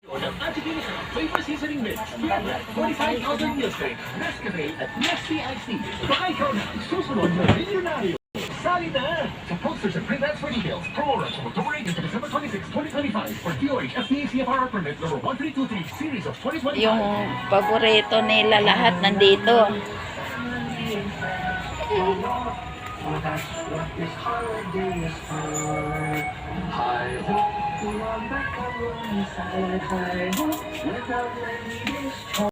Flavor seasoning mix. 45,000 meals cake. Nescafe at Nesty Iced Tea. Baka ikaw na susunod na milyonaryo. Sali na! Sa posters and print ads for details. Promo runs from October 8 to December 26, 2025 for DOH FDA CFR permit number 1323 series of 2025. Yung paborito nila lahat nandito. Well, that's what this holiday is for. I hope you are back inside. I hope without ladies choice.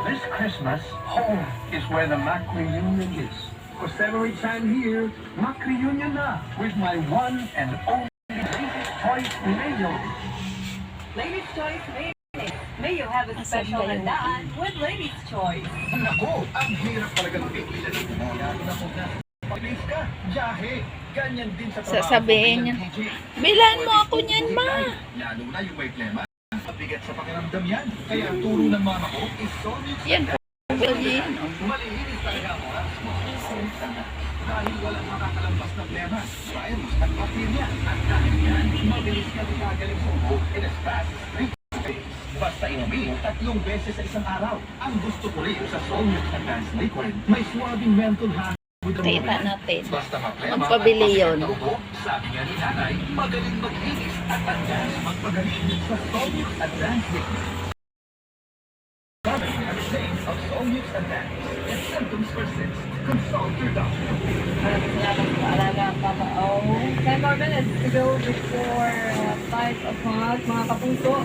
This Christmas, home is where the Mac reunion is. For February time here, Mac reunion na with my one and only Ladies Choice Mayo. Ladies' Choice Mayonnaise. May you have a special handaan with Ladies' Choice. Nako, ang hirap talagang pigilan ng mga pag-live ka, jahe. Ganyan din sa trabaho. Sasabihin niya, bilan mo ako niyan, ma. Lalo na yung may plema. Mabigat sa pakiramdam yan. Kaya ang turo ng mama ko is solid. Yan po. Malinis talaga ang oras mo. Dahil walang makakalampas na plema, virus at bacteria. At dahil yan, mabilis ka gagaling sa ubo in as fast as 3 days. Basta inumin 3 beses sa isang araw. Ang gusto ko rin sa Solmux Advanced Liquid. May swabbing menthol hand with the Kita moment. natin. Basta maplema Magpabili yun. Sabi nga ni nanay, magaling maglinis at advance magpagaling sa Solmux Advanced Liquid. Sabi ang saying of Solmux Advanced. If symptoms persist, consult your doctor. Salamat po, alaga ang Papa O. 10 more minutes to go before 5 o'clock. Mga kapuso,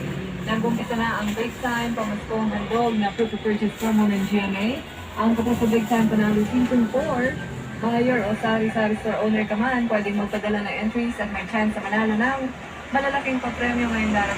nag-umpisa na ang big time pamaskong handog na proof of purchase promo ng GMA. Ang kapuso big time panalo season 4. Mayor o sari-sari store owner ka man, pwedeng magpadala ng entries at may chance sa manalo ng malalaking papremyo ngayong darating.